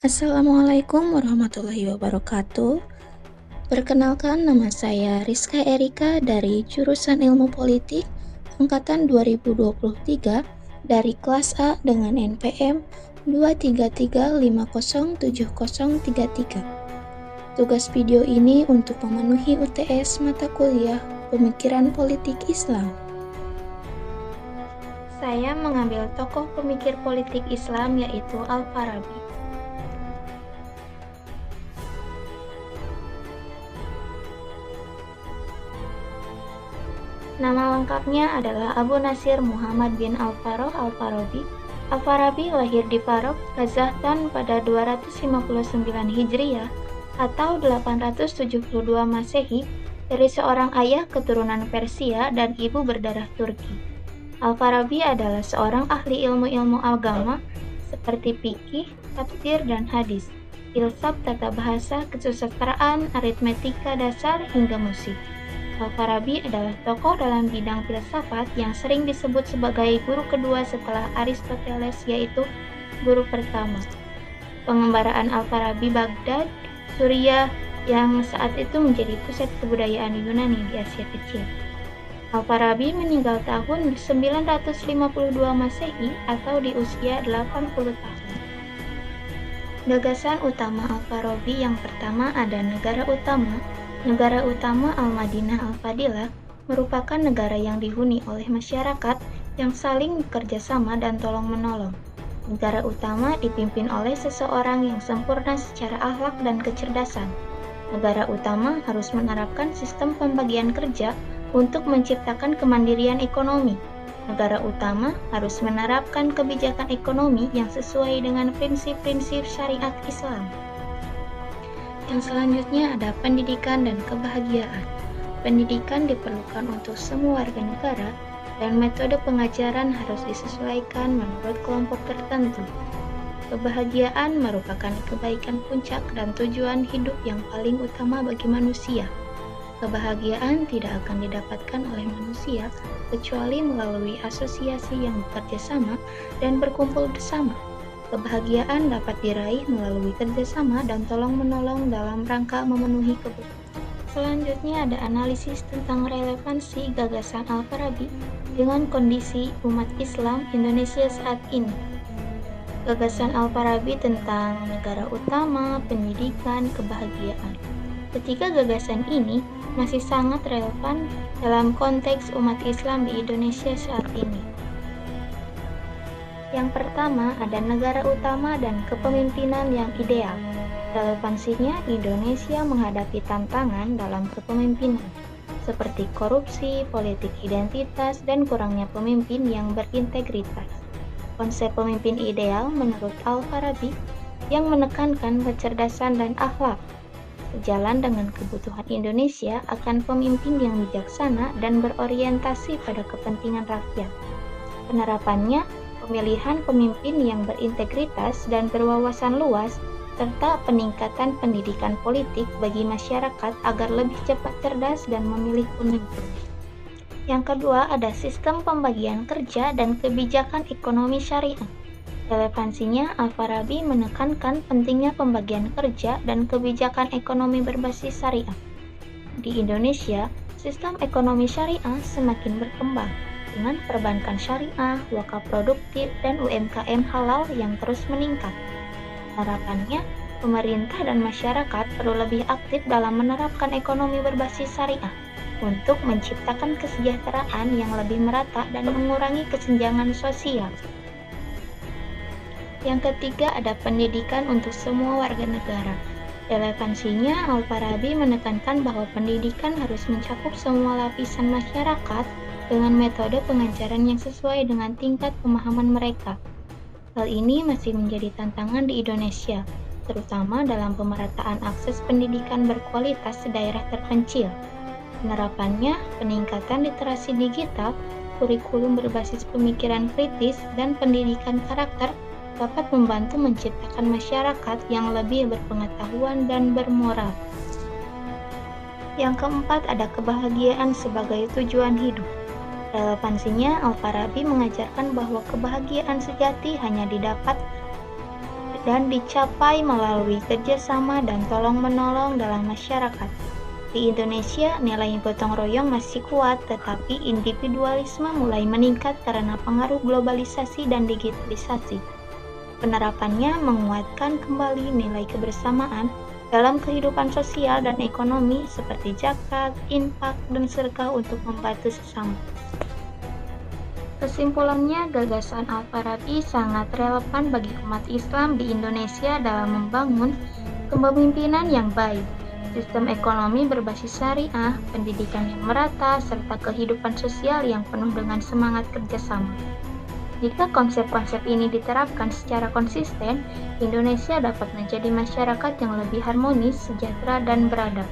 Assalamualaikum warahmatullahi wabarakatuh. Perkenalkan, nama saya Rizka Erika dari jurusan Ilmu Politik angkatan 2023 dari kelas A dengan NPM 233507033. Tugas video ini untuk memenuhi UTS mata kuliah Pemikiran Politik Islam. Saya mengambil tokoh pemikir politik Islam yaitu Al-Farabi. Nama lengkapnya adalah Abu Nasir Muhammad bin Al-Faroh Al-Farabi. Al-Farabi lahir di Farok, Kazakhstan pada 259 Hijriah atau 872 Masehi dari seorang ayah keturunan Persia dan ibu berdarah Turki. Al-Farabi adalah seorang ahli ilmu-ilmu agama seperti fikih, tafsir, dan hadis, filsafat, tata bahasa, kesusastraan, aritmetika dasar, hingga musik. Al-Farabi adalah tokoh dalam bidang filsafat yang sering disebut sebagai guru kedua setelah Aristoteles, yaitu guru pertama. Pengembaraan Al-Farabi Baghdad, Suriah, yang saat itu menjadi pusat kebudayaan Yunani di Asia Kecil. Al-Farabi meninggal tahun 952 Masehi atau di usia 80 tahun. Gagasan utama Al-Farabi yang pertama ada negara utama. Negara utama Al-Madinah Al-Fadilah merupakan negara yang dihuni oleh masyarakat yang saling bekerja sama dan tolong-menolong. Negara utama dipimpin oleh seseorang yang sempurna secara akhlak dan kecerdasan. Negara utama harus menerapkan sistem pembagian kerja untuk menciptakan kemandirian ekonomi. Negara utama harus menerapkan kebijakan ekonomi yang sesuai dengan prinsip-prinsip syariat Islam. Yang selanjutnya ada pendidikan dan kebahagiaan. Pendidikan diperlukan untuk semua warga negara dan metode pengajaran harus disesuaikan menurut kelompok tertentu. Kebahagiaan merupakan kebaikan puncak dan tujuan hidup yang paling utama bagi manusia. Kebahagiaan tidak akan didapatkan oleh manusia kecuali melalui asosiasi yang bekerja sama dan berkumpul bersama. Kebahagiaan dapat diraih melalui kerjasama dan tolong-menolong dalam rangka memenuhi kebutuhan. Selanjutnya ada analisis tentang relevansi gagasan Al-Farabi dengan kondisi umat Islam Indonesia saat ini. Gagasan Al-Farabi tentang negara utama, pendidikan, kebahagiaan. Ketiga gagasan ini masih sangat relevan dalam konteks umat Islam di Indonesia saat ini. Yang pertama ada negara utama dan kepemimpinan yang ideal. Relevansinya, Indonesia menghadapi tantangan dalam kepemimpinan, seperti korupsi, politik identitas, dan kurangnya pemimpin yang berintegritas. Konsep pemimpin ideal menurut Al-Farabi yang menekankan kecerdasan dan akhlak, sejalan dengan kebutuhan Indonesia akan pemimpin yang bijaksana dan berorientasi pada kepentingan rakyat. Penerapannya, pemilihan pemimpin yang berintegritas dan berwawasan luas, serta peningkatan pendidikan politik bagi masyarakat agar lebih cepat cerdas dan memilih pemimpin. Yang kedua ada sistem pembagian kerja dan kebijakan ekonomi syariah. Relevansinya, Al-Farabi menekankan pentingnya pembagian kerja dan kebijakan ekonomi berbasis syariah. Di Indonesia, sistem ekonomi syariah semakin berkembang dengan perbankan syariah, wakaf produktif, dan UMKM halal yang terus meningkat. Harapannya, pemerintah dan masyarakat perlu lebih aktif dalam menerapkan ekonomi berbasis syariah untuk menciptakan kesejahteraan yang lebih merata dan mengurangi kesenjangan sosial. Yang ketiga ada pendidikan untuk semua warga negara. Relevansinya, Al-Farabi menekankan bahwa pendidikan harus mencakup semua lapisan masyarakat dengan metode pengajaran yang sesuai dengan tingkat pemahaman mereka. Hal ini masih menjadi tantangan di Indonesia, terutama dalam pemerataan akses pendidikan berkualitas di daerah terpencil. Penerapannya, peningkatan literasi digital, kurikulum berbasis pemikiran kritis, dan pendidikan karakter dapat membantu menciptakan masyarakat yang lebih berpengetahuan dan bermoral. Yang keempat ada kebahagiaan sebagai tujuan hidup. Relevansinya, Al-Farabi mengajarkan bahwa kebahagiaan sejati hanya didapat dan dicapai melalui kerjasama dan tolong-menolong dalam masyarakat. Di Indonesia, nilai gotong royong masih kuat, tetapi individualisme mulai meningkat karena pengaruh globalisasi dan digitalisasi. Penerapannya menguatkan kembali nilai kebersamaan dalam kehidupan sosial dan ekonomi seperti zakat, infak, dan sedekah untuk membantu sesama. Kesimpulannya, gagasan Al-Farabi sangat relevan bagi umat Islam di Indonesia dalam membangun kepemimpinan yang baik, sistem ekonomi berbasis syariah, pendidikan yang merata, serta kehidupan sosial yang penuh dengan semangat kerjasama. Jika konsep-konsep ini diterapkan secara konsisten, Indonesia dapat menjadi masyarakat yang lebih harmonis, sejahtera, dan beradab.